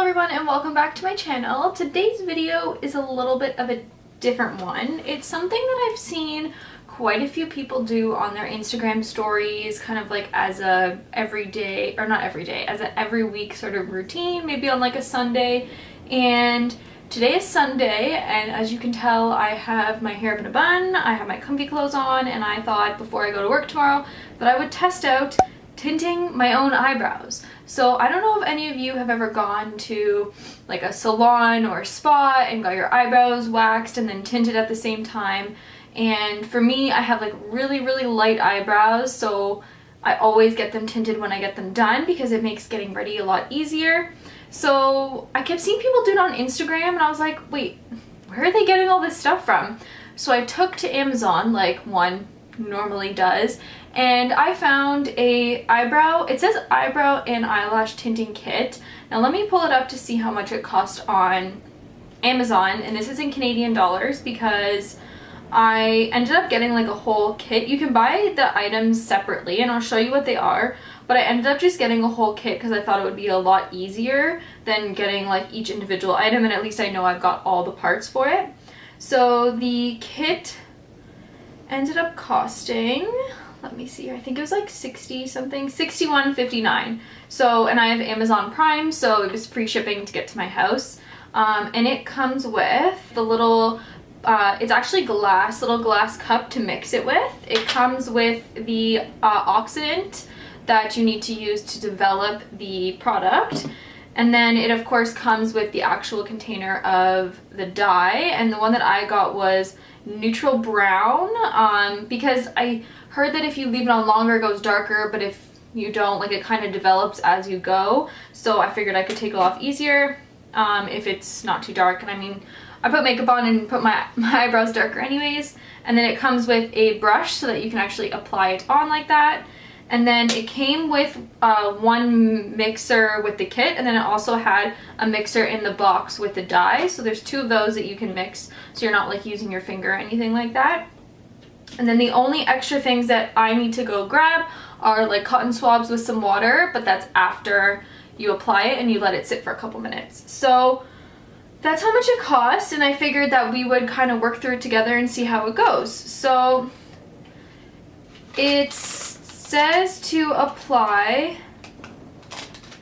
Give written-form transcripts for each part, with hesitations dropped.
everyone and welcome back to my channel. Today's video is a little bit of a different one. It's something that I've seen quite a few people do on their Instagram stories, kind of like as a everyday, or not every day, as a every week sort of routine, maybe on like a Sunday. And today is Sunday, and as you can tell, I have my hair up in a bun, I have my comfy clothes on, and I thought before I go to work tomorrow that I would test out tinting my own eyebrows. So I don't know if any of you have ever gone to like a salon or a spa and got your eyebrows waxed and then tinted at the same time. And for me, I have like really light eyebrows, so I always get them tinted when I get them done because it makes getting ready a lot easier. So I kept seeing people do it on Instagram and I was like, wait, where are they getting all this stuff from? So I took to Amazon like one normally does, and I found a eyebrow, it says eyebrow and eyelash tinting kit. Now let me pull it up to see how much it cost on Amazon, and this is in Canadian dollars because I ended up getting like a whole kit. You can buy the items separately and I'll show you what they are, but I ended up just getting a whole kit because I thought it would be a lot easier than getting like each individual item, and at least I know I've got all the parts for it. So the kit ended up costing, let me see, I think it was like 60 something, $61.59. So, and I have Amazon Prime, so it was free shipping to get to my house. And it comes with the little, it's actually glass, little glass cup to mix it with. It comes with the oxidant that you need to use to develop the product. And then it of course comes with the actual container of the dye, and the one that I got was neutral brown, because I heard that if you leave it on longer it goes darker, but if you don't, like, it kind of develops as you go. So I figured I could take it off easier if it's not too dark. And I mean, I put makeup on and put my eyebrows darker anyways. And then it comes with a brush so that you can actually apply it on like that. And then it came with one mixer with the kit, and then it also had a mixer in the box with the dye. So there's two of those that you can mix, so you're not like using your finger or anything like that. And then the only extra things that I need to go grab are like cotton swabs with some water, but that's after you apply it and you let it sit for a couple minutes. So that's how much it costs, and I figured that we would kind of work through it together and see how it goes. So it says to apply,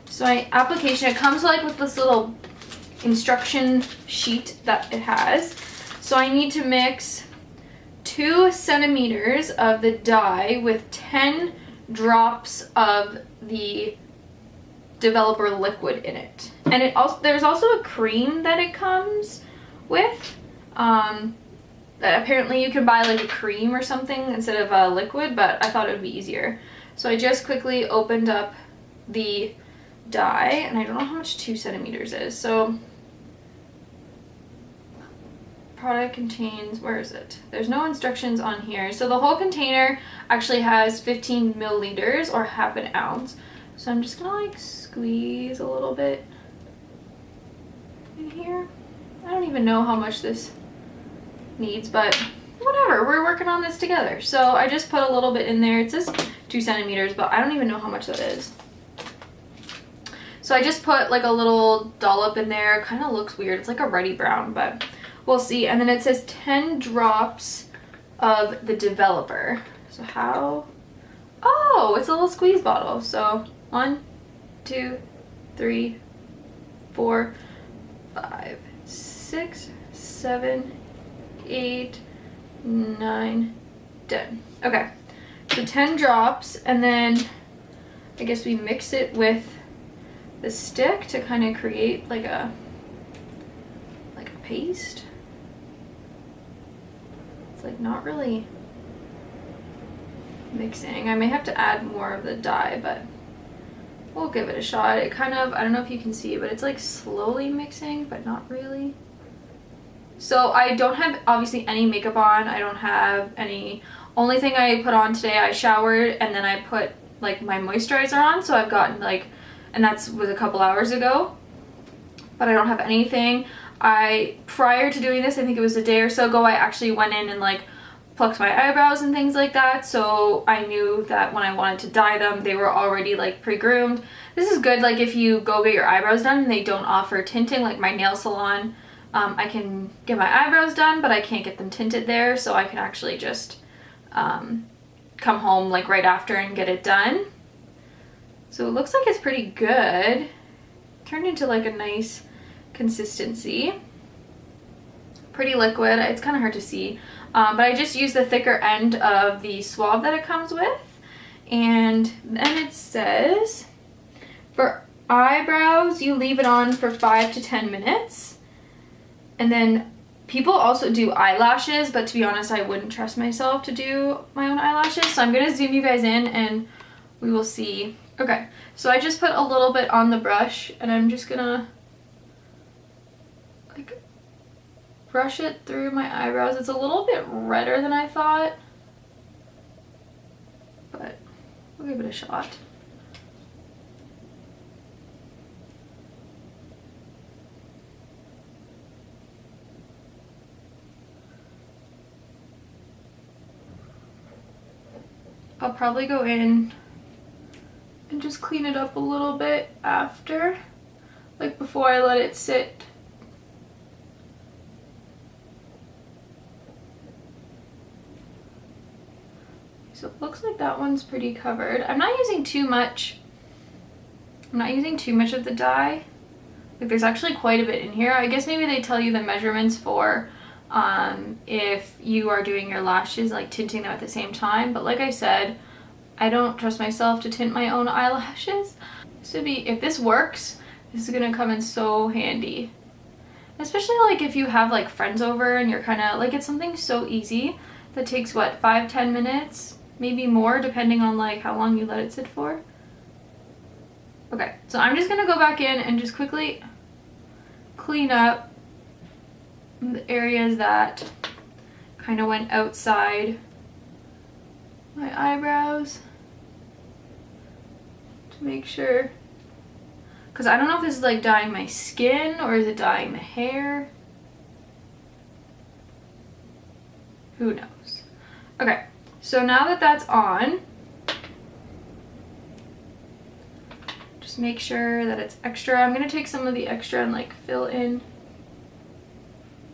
so my application, it comes like with this little instruction sheet that it has. So I need to mix 2 centimeters of the dye with 10 drops of the developer liquid in it. And it also, there's also a cream that it comes with, that apparently you can buy like a cream or something instead of a liquid, but I thought it would be easier. So I just quickly opened up the dye, and I don't know how much 2 centimeters is. So product contains, where is it? There's no instructions on here. So the whole container actually has 15 milliliters or half an ounce. So I'm just gonna like squeeze a little bit in here. I don't even know how much this needs, but whatever, we're working on this together. So I just put a little bit in there. It says 2 centimeters, but I don't even know how much that is. So I just put like a little dollop in there. Kind of looks weird, it's like a ruddy brown, but we'll see. And then it says 10 drops of the developer. So how, oh, it's a little squeeze bottle. So 1, 2, 3, 4, 5, 6, 7, 8, 9, 10. Okay, so 10 drops, and then I guess we mix it with the stick to kind of create like a paste. It's like not really mixing. I may have to add more of the dye, but we'll give it a shot. It kind of, I don't know if you can see, but it's like slowly mixing, but not really. So I don't have obviously any makeup on. I don't have any, only thing I put on today, I showered and then I put like my moisturizer on. So I've gotten like, and that's was a couple hours ago, but I don't have anything. Prior to doing this, I think it was a day or so ago, I actually went in and like plucked my eyebrows and things like that, so I knew that when I wanted to dye them, they were already like pre-groomed. This is good like if you go get your eyebrows done and they don't offer tinting, like my nail salon. I can get my eyebrows done, but I can't get them tinted there, so I can actually just come home like right after and get it done. So it looks like it's pretty good. Turned into like a nice consistency. Pretty liquid. It's kind of hard to see, but I just used the thicker end of the swab that it comes with. And then it says for eyebrows you leave it on for 5 to 10 minutes. And then people also do eyelashes, but to be honest, I wouldn't trust myself to do my own eyelashes. So I'm going to zoom you guys in and we will see. Okay, so I just put a little bit on the brush and I'm just going to like brush it through my eyebrows. It's a little bit redder than I thought, but we'll give it a shot. I'll probably go in and just clean it up a little bit after, like before I let it sit. So it looks like that one's pretty covered. I'm not using too much. I'm not using too much of the dye. Like there's actually quite a bit in here. I guess maybe they tell you the measurements for if you are doing your lashes, like tinting them at the same time. But like I said, I don't trust myself to tint my own eyelashes. This would be, if this works, this is gonna come in so handy. Especially like if you have like friends over and you're kind of like, it's something so easy that takes what, 5-10 minutes, maybe more depending on like how long you let it sit for. Okay, so I'm just gonna go back in and just quickly clean up the areas that kind of went outside my eyebrows to make sure, because I don't know if this is like dyeing my skin or is it dyeing the hair. Who knows? Okay, so now that that's on, just make sure that it's extra. I'm gonna take some of the extra and like fill in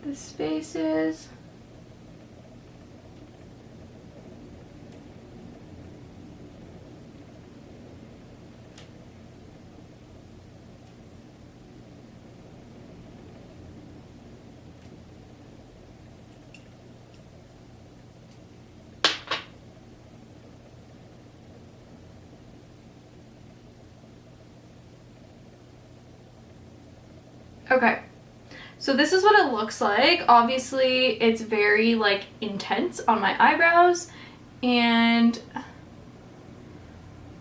the spaces. Okay, so this is what it looks like. Obviously, it's very like intense on my eyebrows, and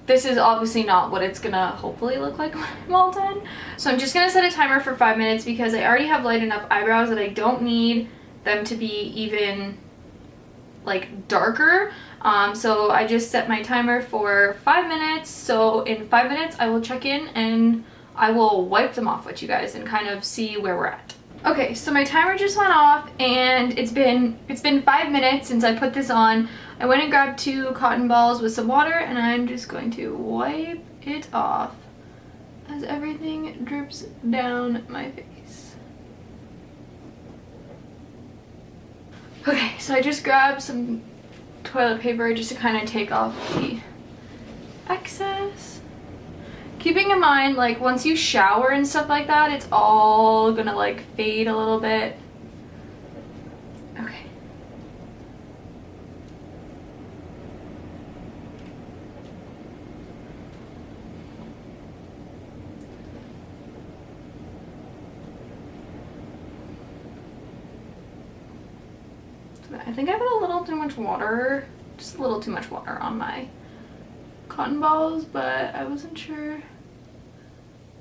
this is obviously not what it's gonna hopefully look like when I'm all done. So I'm just gonna set a timer for 5 minutes because I already have light enough eyebrows that I don't need them to be even like darker. So I just set my timer for 5 minutes. So in 5 minutes I will check in and I will wipe them off with you guys and kind of see where we're at. Okay, so my timer just went off and it's been 5 minutes since I put this on. I went and grabbed 2 cotton balls with some water and I'm just going to wipe it off as everything drips down my face. Okay, so I just grabbed some toilet paper just to kind of take off the excess. Keeping in mind, like, once you shower and stuff like that, it's all gonna, like, fade a little bit. Okay. I think I put a little too much water, just a little too much water on my cotton balls, but I wasn't sure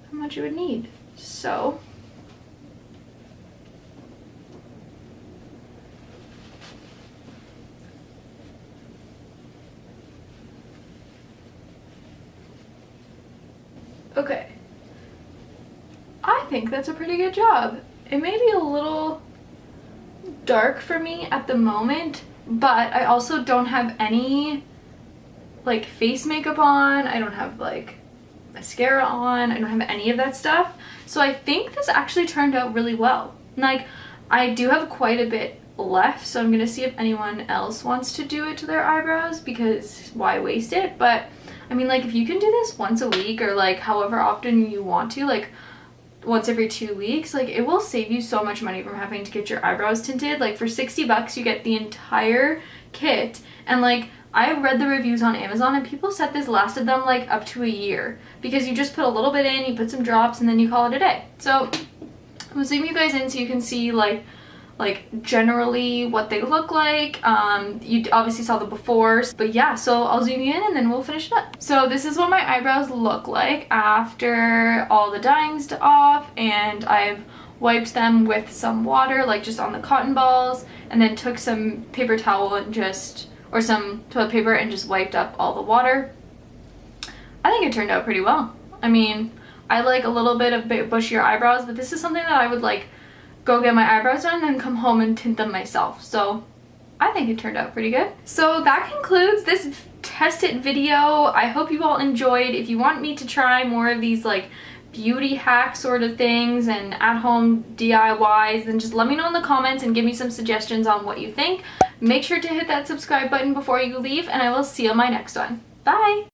how much it would need. So okay, I think that's a pretty good job. It may be a little dark for me at the moment, but I also don't have any like face makeup on. I don't have like mascara on. I don't have any of that stuff. So I think this actually turned out really well. Like, I do have quite a bit left, so I'm gonna see if anyone else wants to do it to their eyebrows, because why waste it? But I mean, like, if you can do this once a week or like however often you want to, like once every 2 weeks, like it will save you so much money from having to get your eyebrows tinted. Like for 60 bucks you get the entire kit, and like I read the reviews on Amazon and people said this lasted them like up to a year, because you just put a little bit in, you put some drops, and then you call it a day. So I'm zooming you guys in so you can see like generally what they look like. You obviously saw the befores, but yeah, so I'll zoom you in and then we'll finish it up. So this is what my eyebrows look like after all the dyeing's off, and I've wiped them with some water, like just on the cotton balls, and then took some paper towel and just, or some toilet paper, and just wiped up all the water. I think it turned out pretty well. I mean, I like a little bit of bushier eyebrows, but this is something that I would like go get my eyebrows done and then come home and tint them myself. So I think it turned out pretty good. So that concludes this test it video. I hope you all enjoyed. If you want me to try more of these like beauty hack sort of things and at-home DIYs, then just let me know in the comments and give me some suggestions on what you think. Make sure to hit that subscribe button before you leave, and I will see you on my next one. Bye!